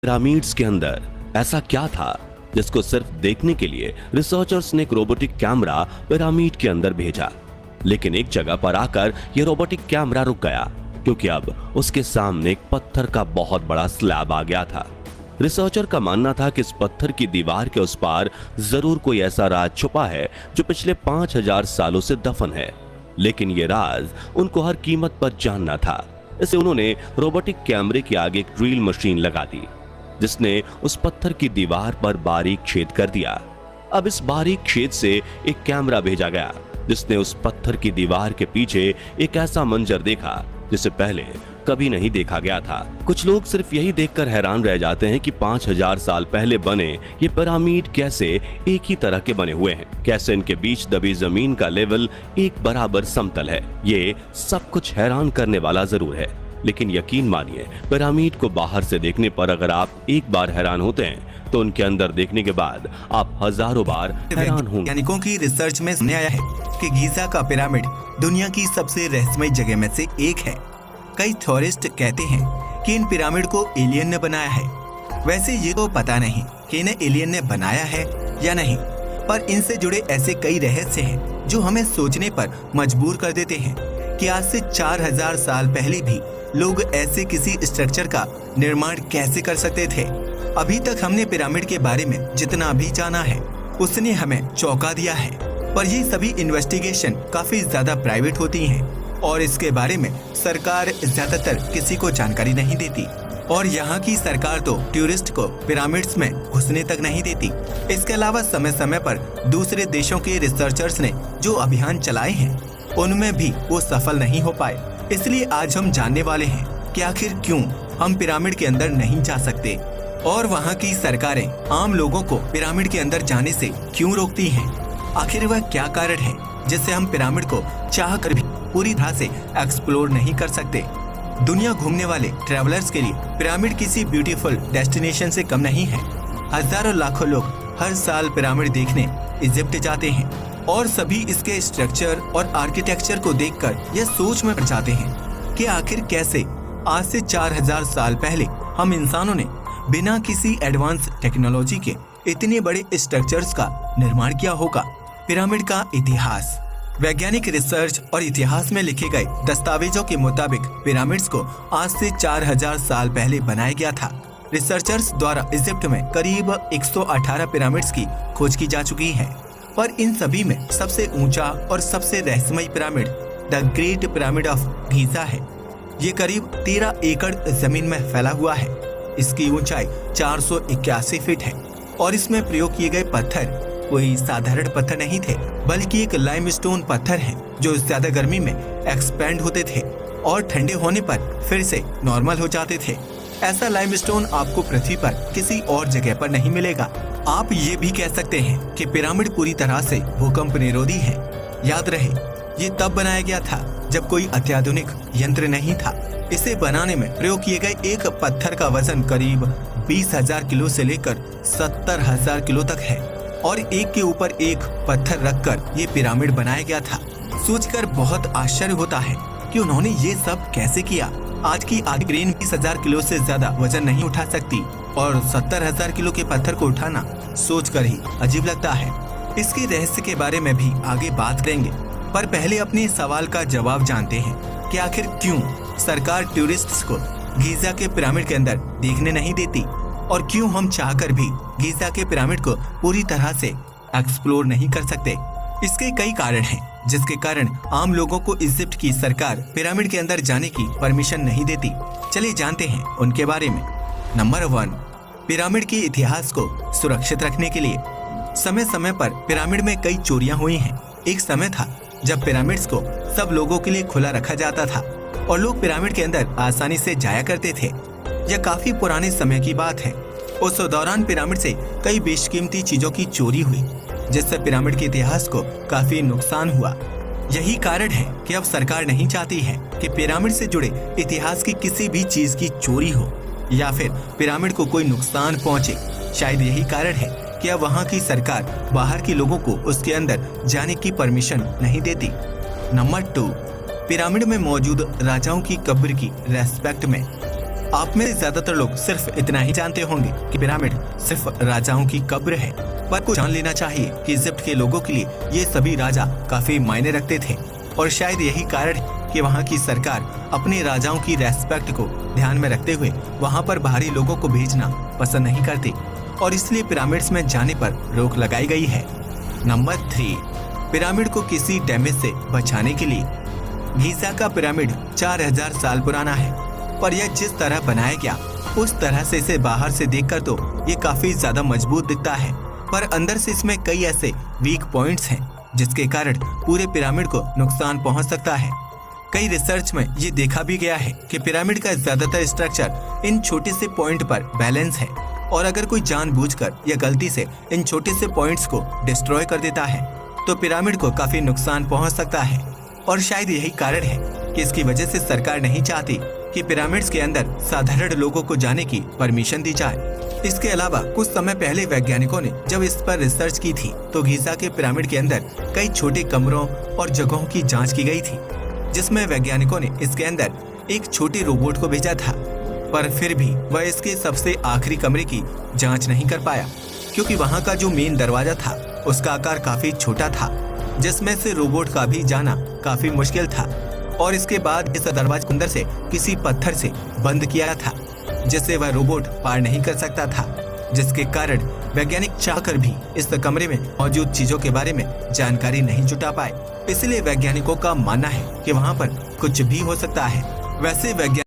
Pyramids के अंदर ऐसा क्या था जिसको सिर्फ देखने के लिए रिसर्चर्स ने एक रोबोटिक कैमरा पिरामिड के अंदर भेजा। लेकिन एक जगह पर आकर यह रोबोटिक कैमरा रुक गया, क्योंकि अब उसके सामने एक पत्थर का बहुत बड़ा स्लैब आ गया था। रिसर्चर का मानना था कि इस पत्थर की दीवार के उस पार जरूर कोई ऐसा राज छुपा है जो पिछले 5000 सालों से दफन है, लेकिन ये राज उनको हर कीमत पर जानना था। इससे उन्होंने रोबोटिक कैमरे के आगे एक ड्रिल मशीन लगा दी, जिसने उस पत्थर की दीवार पर बारीक छेद कर दिया। अब इस बारीक छेद से एक कैमरा भेजा गया, जिसने उस पत्थर की दीवार के पीछे एक ऐसा मंजर देखा जिसे पहले कभी नहीं देखा गया था। कुछ लोग सिर्फ यही देखकर हैरान रह जाते हैं कि 5000 साल पहले बने ये पिरामिड कैसे एक ही तरह के बने हुए हैं, कैसे इनके बीच दबी जमीन का लेवल एक बराबर समतल है। ये सब कुछ हैरान करने वाला जरूर है, लेकिन यकीन मानिए, पिरामिड को बाहर से देखने पर अगर आप एक बार हैरान होते हैं तो उनके अंदर देखने के बाद आप हजारों बार हैरान होंगे। वैज्ञानिकों की रिसर्च में सामने आया है कि गीजा का पिरामिड दुनिया की सबसे रहस्यमय जगह में से एक है। कई थ्योरिस्ट कहते हैं कि इन पिरामिड को एलियन ने बनाया है। वैसे ये तो पता नहीं कि इन्हें एलियन ने बनाया है या नहीं, पर इनसे जुड़े ऐसे कई रहस्य हैं जो हमें सोचने पर मजबूर कर देते हैं कि आज से 4000 साल पहले भी लोग ऐसे किसी स्ट्रक्चर का निर्माण कैसे कर सकते थे। अभी तक हमने पिरामिड के बारे में जितना भी जाना है उसने हमें चौंका दिया है, पर ये सभी इन्वेस्टिगेशन काफी ज्यादा प्राइवेट होती हैं और इसके बारे में सरकार ज्यादातर किसी को जानकारी नहीं देती। और यहाँ की सरकार तो टूरिस्ट को पिरामिड्स में घुसने तक नहीं देती। इसके अलावा समय समय पर दूसरे देशों के रिसर्चर्स ने जो अभियान चलाए हैं उनमें भी वो सफल नहीं हो पाए। इसलिए आज हम जानने वाले हैं कि आखिर क्यों हम पिरामिड के अंदर नहीं जा सकते और वहाँ की सरकारें आम लोगों को पिरामिड के अंदर जाने से क्यों रोकती हैं। आखिर वह क्या कारण है जिससे हम पिरामिड को चाह कर भी पूरी तरह से एक्सप्लोर नहीं कर सकते। दुनिया घूमने वाले ट्रैवलर्स के लिए पिरामिड किसी ब्यूटीफुल डेस्टिनेशन से कम नहीं है। हजारों लाखों लोग हर साल पिरामिड देखने इजिप्ट जाते हैं और सभी इसके स्ट्रक्चर और आर्किटेक्चर को देखकर यह सोच में पड़ जाते हैं कि आखिर कैसे आज से 4000 साल पहले हम इंसानों ने बिना किसी एडवांस टेक्नोलॉजी के इतने बड़े स्ट्रक्चर्स का निर्माण किया होगा। पिरामिड का इतिहास। वैज्ञानिक रिसर्च और इतिहास में लिखे गए दस्तावेजों के मुताबिक पिरामिड्स को आज से 4000 साल पहले बनाया गया था। रिसर्चर्स द्वारा इजिप्ट में करीब 118 पिरामिड्स की खोज की जा चुकी है, पर इन सभी में सबसे ऊंचा और सबसे रहस्यमय pyramid the great pyramid of Giza है। ये करीब 13 एकड़ जमीन में फैला हुआ है। इसकी ऊंचाई 481 फीट है और इसमें प्रयोग किए गए पत्थर कोई साधारण पत्थर नहीं थे, बल्कि एक लाइमस्टोन पत्थर है जो ज्यादा गर्मी में एक्सपेंड होते थे और ठंडे होने पर फिर से नॉर्मल हो जाते थे। ऐसा लाइमस्टोन आपको पृथ्वी पर किसी और जगह पर नहीं मिलेगा। आप ये भी कह सकते हैं कि पिरामिड पूरी तरह से भूकंप निरोधी है। याद रहे, ये तब बनाया गया था जब कोई अत्याधुनिक यंत्र नहीं था। इसे बनाने में प्रयोग किए गए एक पत्थर का वजन करीब 20,000 किलो से लेकर 70,000 किलो तक है और एक के ऊपर एक पत्थर रखकर ये पिरामिड बनाया गया था। सोचकर बहुत आश्चर्य होता है कि उन्होंने ये सब कैसे किया। आज की आधी क्रेन 20,000 किलो से ज्यादा वजन नहीं उठा सकती और 70,000 किलो के पत्थर को उठाना सोचकर ही अजीब लगता है। इसके रहस्य के बारे में भी आगे बात करेंगे, पर पहले अपने सवाल का जवाब जानते हैं कि आखिर क्यों सरकार टूरिस्ट्स को गीजा के पिरामिड के अंदर देखने नहीं देती और क्यों हम चाहकर भी गीजा के पिरामिड को पूरी तरह से एक्सप्लोर नहीं कर सकते। इसके कई कारण हैं, जिसके कारण आम लोगों को इजिप्ट की सरकार पिरामिड के अंदर जाने की परमिशन नहीं देती। चलिए जानते हैं उनके बारे में। नंबर 1, पिरामिड के इतिहास को सुरक्षित रखने के लिए। समय समय पर पिरामिड में कई चोरियां हुई हैं। एक समय था जब पिरामिड्स को सब लोगों के लिए खुला रखा जाता था और लोग पिरामिड के अंदर आसानी से जाया करते थे। यह काफी पुराने समय की बात है। उस दौरान पिरामिड से कई बेशकीमती चीजों की चोरी हुई, जिससे पिरामिड के इतिहास को काफी नुकसान हुआ। यही कारण है कि अब सरकार नहीं चाहती है कि पिरामिड से जुड़े इतिहास की किसी भी चीज की चोरी हो या फिर पिरामिड को कोई नुकसान पहुंचे। शायद यही कारण है कि अब वहाँ की सरकार बाहर के लोगों को उसके अंदर जाने की परमिशन नहीं देती। नंबर 2, पिरामिड में मौजूद राजाओं की कब्र की रेस्पेक्ट में। आप में से ज्यादातर लोग सिर्फ इतना ही जानते होंगे कि पिरामिड सिर्फ राजाओं की कब्र है, पर कुछ जान लेना चाहिए कि इजिप्ट के लोगों के लिए ये सभी राजा काफी मायने रखते थे और शायद यही कारण है कि वहाँ की सरकार अपने राजाओं की रेस्पेक्ट को ध्यान में रखते हुए वहाँ पर बाहरी लोगों को भेजना पसंद नहीं करती और इसलिए पिरामिड्स में जाने पर रोक लगाई गई है। नंबर 3, पिरामिड को किसी डैमेज से बचाने के लिए। गीजा का पिरामिड 4000 साल पुराना है, पर यह जिस तरह बनाया गया उस तरह से इसे बाहर से देखकर तो ये काफी ज्यादा मजबूत दिखता है, पर अंदर से इसमें कई ऐसे वीक पॉइंट्स हैं जिसके कारण पूरे पिरामिड को नुकसान पहुंच सकता है। कई रिसर्च में ये देखा भी गया है कि पिरामिड का ज्यादातर स्ट्रक्चर इन छोटे से पॉइंट पर बैलेंस है और अगर कोई जानबूझकर या गलती से इन छोटे से पॉइंट्स को डिस्ट्रॉय कर देता है तो पिरामिड को काफी नुकसान पहुंच सकता है और शायद यही कारण है कि इसकी वजह से सरकार नहीं चाहती कि पिरामिड्स के अंदर साधारण लोगों को जाने की परमिशन दी जाए। इसके अलावा कुछ समय पहले वैज्ञानिकों ने जब इस पर रिसर्च की थी तो गीजा के पिरामिड के अंदर कई छोटे कमरों और जगहों की जांच की गई थी, जिसमें वैज्ञानिकों ने इसके अंदर एक छोटे रोबोट को भेजा था, पर फिर भी वह इसके सबसे आखिरी कमरे की जांच नहीं कर पाया क्योंकि वहां का जो मेन दरवाजा था उसका आकार काफी छोटा था, जिसमें से रोबोट का भी जाना काफी मुश्किल था और इसके बाद इस दरवाजे को अंदर से किसी पत्थर से बंद किया था जिससे वह रोबोट पार नहीं कर सकता था, जिसके कारण वैज्ञानिक चाहकर भी इस कमरे में मौजूद चीजों के बारे में जानकारी नहीं जुटा पाए। इसलिए वैज्ञानिकों का मानना है कि वहां पर कुछ भी हो सकता है। वैसे वैज्ञानिक